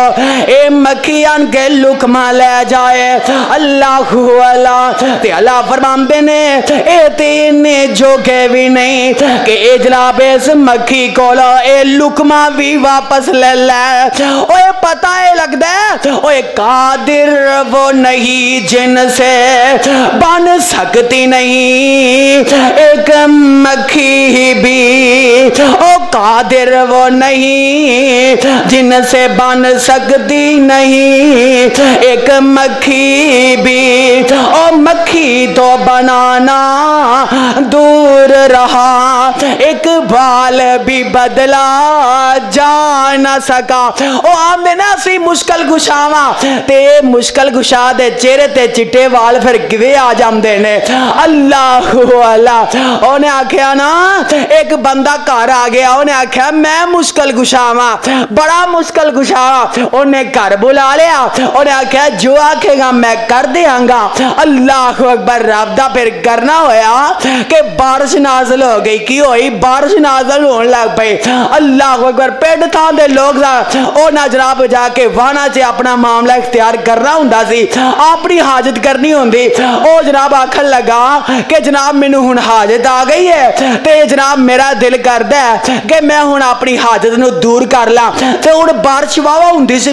اے مکھیان کے لکمہ لہ جائے اللہ اللہ تے اللہ فرماندے نے اے تینے جو کہ بھی نہیں کہ اے جناب اس مکھی کولا اے لکمہ بھی واپس لے لے اوے پتہ ہے لگ دے اوے قادر وہ نہیں جن سے بن سکتی نہیں ایک مکھی بھی او قادر وہ نہیں جن سے بن سکتی نہیں ایک مکھی بھی او مکھی تو بنانا دور رہا ایک بال بھی بدلا جا نہ سکا او آمدے نا سی مشکل گشاواں تے مشکل گشا دے چہرے تے چٹے وال پھر کیویں آ جاندے نے اللہ اللہ انہیں آکھیا نا ایک بندہ گھر آ گیا انہیں آکھیا میں مشکل گشاواں بڑا مشکل گشاواں انہیں گھر بلا لیا انہیں آکھیا جو آکھے گا میں کر دیاں گا اللہ اکبر رب دا پھر کرنا ہویا کہ بارش نازل ہو گئی کی ہوئی بارش نازل ہونے لگ پئی اللہ اکبر پیڑ تھا دے لوگ او نہ جناب جا کے وانا سے اپنا معاملہ اختیار کرنا ہوندا سی اپنی حاجت کرنی ہوندی او جناب آکھن لگا کہ جناب مینوں ہن حاجت آ گئی ہے تے جناب میرا دل کردا ہے کہ میں ہن اپنی حاجت نو دور کر لاں تے ہن بارش واوا ہوندی سی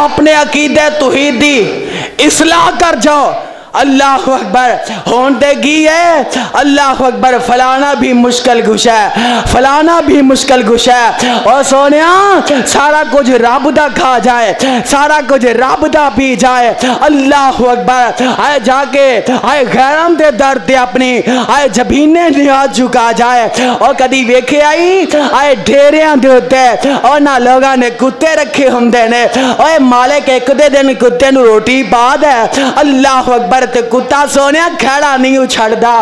اپنے عقیدہ توحید دی اصلاح کر جاؤ. اللہ اکبر ہون دے گی ہے. اللہ اکبر فلانا بھی مشکل گشا ہے, فلانا بھی مشکل گشا ہے. اور سونیا سارا کچھ رب دا کھا جائے, سارا کچھ رب دا پی جائے. اللہ اکبر آئے جا کے آئے غیرم دے درد دے اپنی آئے جبینے نیاز جھکا جائے. اور کدی ویکھے آئی آئے ڈھیریاں دے ہوتے اور نہ لوگاں نے کتے رکھے ہوندے نے. اوے مالک ایک دے دن کتے نو روٹی پا دے. اللہ اکبر تے کتا سونیا کھڑا نہیں اچھڑ دا.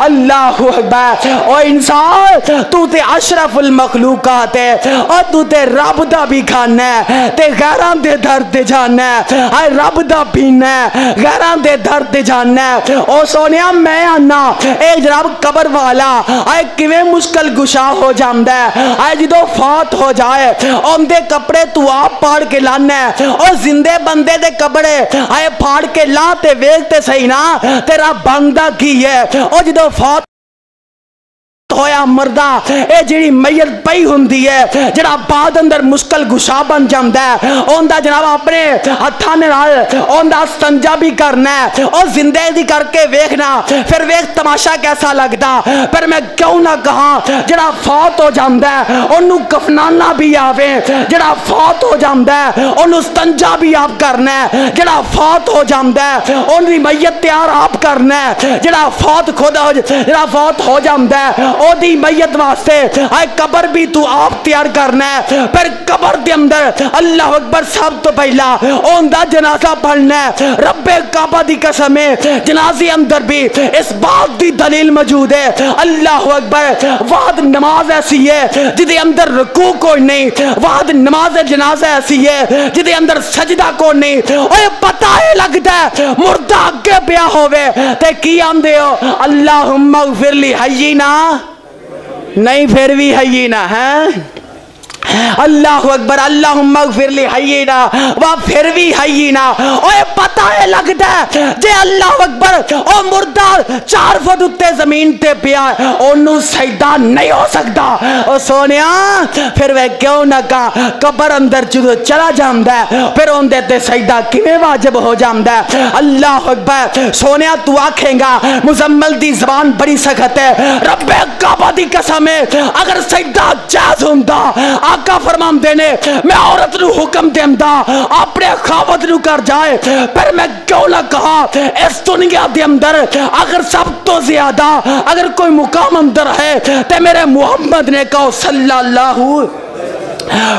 اللہ اکبر او انسان تو تے اشرف المخلوقات ہے اور تو تے رب دا بھی کھانا ہے تے غیران دے درد دے جانا ہے. آئے رب دا پینا ہے غیران دے درد دے جانا ہے. او سونیا میں آنا اے جناب قبر والا آئے کیویں مشکل گشا ہو جاندہ ہے. آئے جدو فوت ہو جائے ان دے کپڑے تو آپ پاڑ کے لانا ہے اور زندے بندے دے کپڑے آئے پھاڑ کے لاتے ویکتے صحیح نا تیرا بندہ کی ہے. اور جدو فوت ہویا مردہ اے جڑی میت پئی ہوندی ہے جڑا بعد اندر مشکل گشا بن جاندہ ہے اوندہ جناب اپنے ہتھانے نال اوندہ استنجا بھی کرنا ہے اور زندے دی کر کے ویکھنا پھر ویکھ تماشا کیسا لگتا. پر میں کیوں نہ کہاں جڑا فوت ہو جاندہ ہے انہوں کفنانا بھی آوے, جڑا فوت ہو جاندہ ہے انہوں استنجا بھی آپ کرنا ہے, جڑا فوت ہو جاندہ ہے انہوں میت تیار آپ کرنا ہے, جڑا فوت ہو جاندہ ہے او دی میت واسطے آئے قبر بھی تو آپ تیار کرنا ہے. پھر قبر دے اندر اللہ اکبر سب تو پہلا اوندہ جنازہ پڑھنا ہے. رب کعبہ دی قسم ہے جنازے اندر بھی اس بات دی دلیل موجود ہے. اللہ اکبر وعد نماز ایسی ہے جدے اندر رکوع کوئی نہیں, وعد نماز جنازہ ایسی ہے جدے اندر سجدہ کوئی نہیں. اوہ پتہ ہے لگتا ہے مردہ اگے پیا ہوئے تے کی آندے ہو اللہم اغفر لی حیینا نہیں پھر بھی حیینا ہے. اللہ اکبر اللہم اغفر لی حیینا وہ پھر بھی حیینا. اوہ پتہ ہے لگتا ہے جے اللہ اکبر او مردہ 4 فٹ اتے زمین تے پیا انہوں سجدہ نہیں ہو سکتا. او سونیا پھر وہ کیوں نہ کہا قبر اندر جدو چلا جاندہ ہے پھر ان دیتے سجدہ کیویں واجب ہو جاندہ ہے. اللہ اکبر سونیا تو آکھیں گا مزمل دی زبان بڑی سخت ہے. رب کعبہ دی قسم ہے اگر سجدہ جائز ہوندہ آقا فرمان دینے میں عورت نو حکم دیندہ اپنے خاوت نو کر جائے. پر میں کیوں نہ کہا اس دنیا دے اندر اگر سب تو زیادہ اگر کوئی مقام اندر ہے تے میرے محمد نے کہو صلی اللہ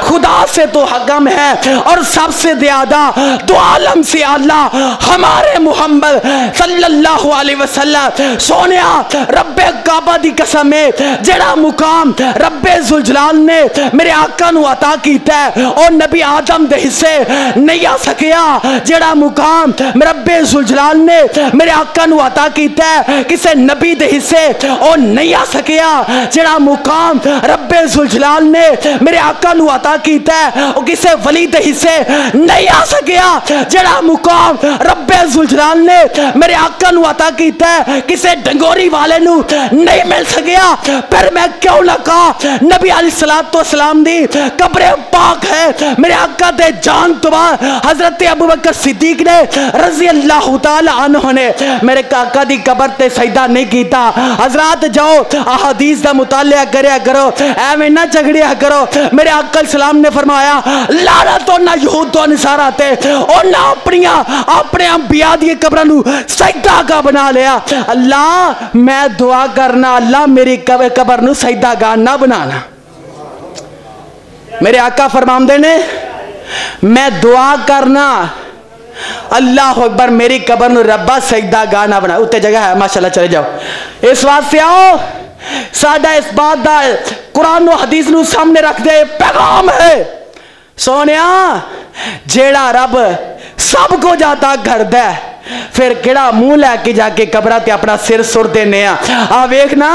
خدا سے تو حکم ہے اور سب سے زیادہ دو عالم سے اللہ ہمارے محمد صلی اللہ علیہ وسلم. سونیا رب کعبہ دی قسم ہے جڑا مقام رب ذوالجلال نے میرے آقا نو عطا کیتا ہے اور نبی آدم دے حصے نہیں آ سکیا. جڑا مقام رب ذوالجلال نے میرے آقا نو عطا کیتا ہے کسے نبی دے حصے اور نہیں آ سکیا. جڑا مقام رب ذوالجلال نے میرے آقا نو عطا کیتا ہے اور کسے ولی دے حصے نہیں آ سکیا. جڑا مقام رب ذوالجلال نے میرے آقا نو عطا کیتا ہے کسے ڈنگوری والے نو نہیں مل سکیا. پر میں کیوں نہ کہا نبی علیہ السلام دی قبر پاک ہے میرے آقا دے جان تو بعد حضرت ابوبکر صدیق نے رضی اللہ تعالی عنہ نے میرے آقا دی قبر تے سجدہ نہیں کیتا. حضرات جاؤ احادیث دا مطالعہ کریا کرو ایویں نہ جھگڑیا کرو. میرے آقا السلام نے فرمایا لعنت نہ یہود و نصارا تے اور نہ اپنے انبیاء دی قبر نو سجدہ گاہ بنا لیا. اللہ میں دعا کرنا اللہ میری قبر نو سجدہ گاہ نہ بنانا. میرے آقا فرماندے نے میں دعا کرنا اللہ اکبر میری قبر نو ربا سجدہ گاہ نہ بنا. اتے جگہ ہے ماشاءاللہ چلے جاؤ. اس واسطے آؤ ساڈا اس بات دا قرآن و حدیث نو سامنے رکھ دے پیغام ہے. سونیا جیڑا رب سب کو جاتا گھر دے پھر کیڑا منہ لے کے جا کے قبرہ تے اپنا سر سر دینے آ ویکھنا.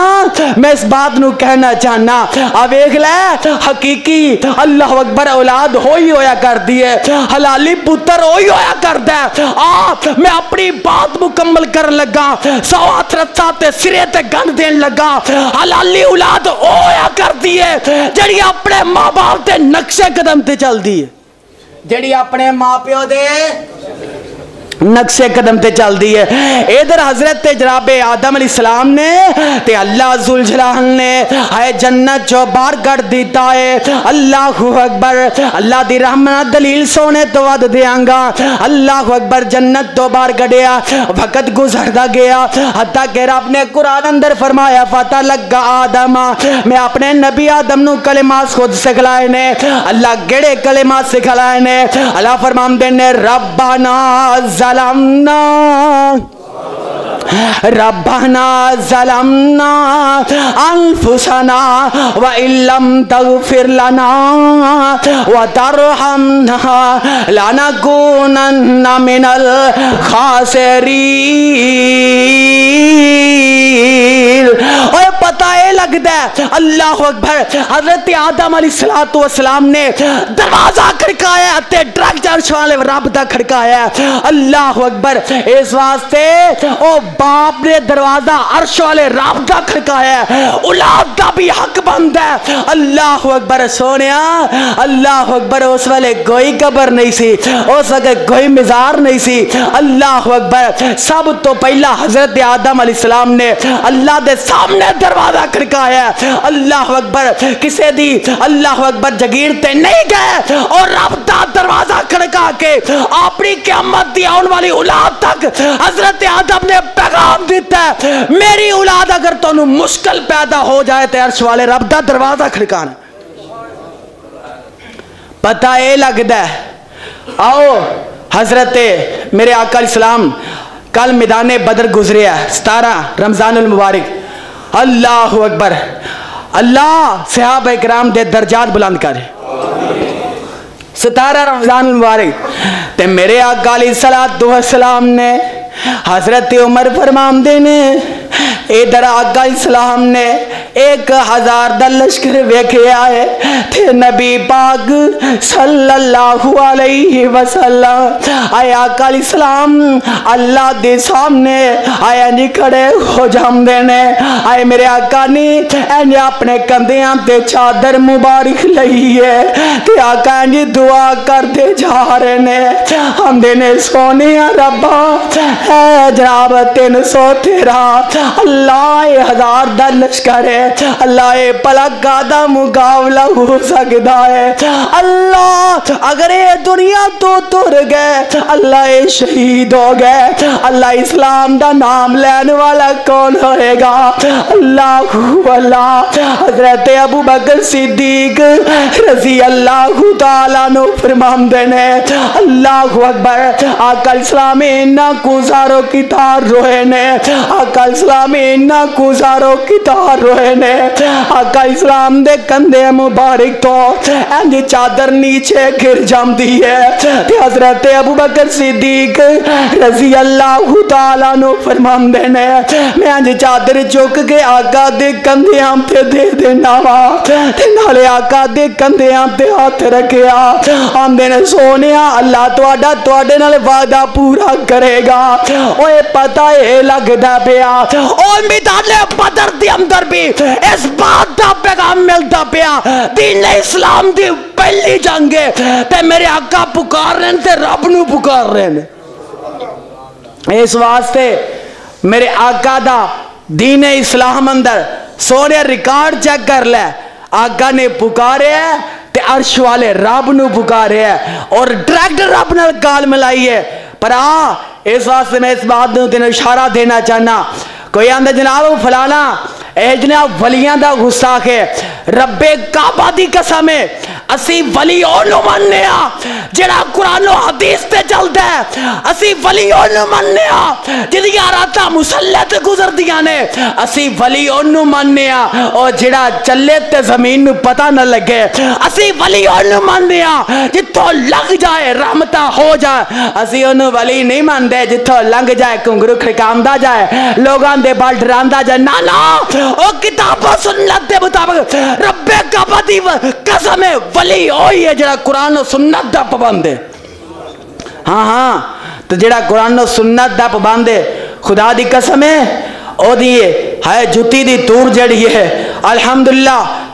میں اس بات نو کہنا چاہنا آ ویکھ لے حقیقی اللہ اکبر اولاد ہوئی ہویا کر دیئے حلالی پتر ہوئی ہویا کر دے. میں اپنی بات مکمل کر لگا 100 ہاتھ رتا تے سرے تے گند دین لگا. حلالی اولاد ہویا کر دیئے جڑی اپنے ماں باپ تے نقشے قدم تے چل دیئے. جڑی اپنے ماں پیو دے نقشے قدم تے چل دی ہے. ادھر حضرت جناب آدم علیہ السلام نے تے اللہ ذوالجلال نے ہے جنت جو باہر کر دیتا ہے. اللہ اکبر. اللہ دی رحمت دلیل سونے تو ود دیاں گا. اللہ اکبر. جنت تو باہر کڈیا, وقت گزردا گیا حتیٰ کہ رب نے قرآن اندر فرمایا فتح لگا آدم, میں اپنے نبی آدم نو کلمات خود سکھلائے نے. اللہ گڑے کلمات سکھلائے نے. اللہ فرماندے نے ربنا ظلمنا ربنا ظلمنا انفسنا وان لم تغفر لنا وترحمنا لنكونن من الخاسرین. اور پتہ ہے لگتا ہے اللہ اکبر حضرت آدم علیہ السلام نے دروازہ کھڑکایا تے ڈائریکٹ عرش والے رب دا کھڑکایا. اللہ اکبر. اس واسطے او باپ نے دروازہ عرش والے رب دا کھڑکایا, اولاد دا بھی حق بند ہے. اللہ اکبر. سونیا اللہ اکبر. اس والے کوئی قبر نہیں سی, اس وقت کوئی مزار نہیں سی. اللہ اکبر. سب تو پہلا حضرت آدم علیہ السلام نے اللہ دے سامنے دروازہ کھڑکایا. اللہ اکبر. کسے دی اللہ اکبر جگیر تے نہیں گئے اور رب دا دروازہ کھڑکا کے اپنی قیامت دی آن والی اولاد تک حضرت آدم نے پیغام دیتا ہے میری اولاد اگر تانوں مشکل پیدا ہو جائے تے عرش والے رب دا دروازہ کھڑکانا. پتہ اے لگدا ہے. آؤ حضرت میرے آقا علیہ السلام کل میدان بدر گزرے ہے 17 رمضان المبارک. اللہ اکبر. اللہ صحابہ اکرام دے درجات بلند کرے. 17 رمضان المبارک تے میرے آقا علیہ السلام نے حضرت عمر فرماندے نے ادھر آقا علیہ السلام نے 1000 دا لشکر ویکھے آئے تھے نبی پاک صلی اللہ علیہ وسلم آئے آقا علیہ السلام اللہ دے سامنے آئے نہیں کھڑے ہو جام دینے. آئے میرے آقا نے اپنے کندیاں تے چادر مبارک لئی ہے تے آقا نے دعا کر دے جا رہے نے. ہم دینے سونے ربا اے جناب 313 اللہ 1000 دا لشکر ہے. اللہ پلک دا مقابلہ ہو سکتا ہے. اللہ اگر یہ دنیا تو تر گئے اللہ شہید ہو گئے. اللہ اسلام دا نام لین والا کون ہوئے گا؟ اللہ اللہ. حضرت ابو بکر صدیق رضی اللہ تعالیٰ نو فرماندے نے اللہ اکبر. آقا اسلام انہا کسارو کتار روئے نے. آقا اسلام انہا کسارو کتار روئے نے. آقا اسلام دے کندے مبارک تو اینجی چادر نیچے گر جام دی ہے. حضرت ابو بکر صدیق رضی اللہ تعالیٰ نو فرماندے نے میں اینجی چادر چک کے آقا دے کندے ہم تے دے دینا وا تے نالے آقا دے کندے ہم تے ہاتھ رکھیا. ہم دینے سونیا اللہ توڑے نالے وعدہ پورا کرے گا. اوہ پتہ ہے لگ دا پیا اوہ میدان بدر دی اندر بھی اس بات دا پیغام ملتا پیا دین اسلام دی پہلی جنگے تے میرے آقا پکار رہے تے رب نو پکار رہے. اس واسطے میرے آقا دا دین اسلام اندر سونے ریکارڈ چیک کر لے. آقا نے پکارے ہے تے عرش والے رب نو پکارے ہے اور ڈائریکٹ رب نال گال ملائی ہے. پر اس واسطے میں اس بات نو تینوں اشارہ دینا چاہنا. کوئی آندہ جناب فلانا اے جناب ولیاں دا غصہ ہے رب کعبہ دی قسم ہے اسی ولی اونو مننے جڑا قرآن و حدیث تے چلتا ہے. اسی ولی اونو مننے جدی آراتا مسلح گزر دیا نے. اسی ولی اونو مننے اور جڑا چلے تے زمین میں پتہ نہ لگے. اسی ولی اونو مننے جتھو لگ جائے رحمتہ ہو جائے. اسی اونو ولی نہیں مندے جتھو لنگ جائے کنگرو کھڑکاندہ جائے لوگاں دے بال ڈراندہ جائے. نانا او کتاب و سنت دے مطابق رب کعبہ دی قسم ہے ولی ہوئی ہے جڑا قرآن و سنت دا پابند ہے. ہاں تو جڑا قرآن و سنت دا پابند ہے خدا دی قسم ہے او دیئے ہے جتی دی تور جڑی ہے الحمدللہ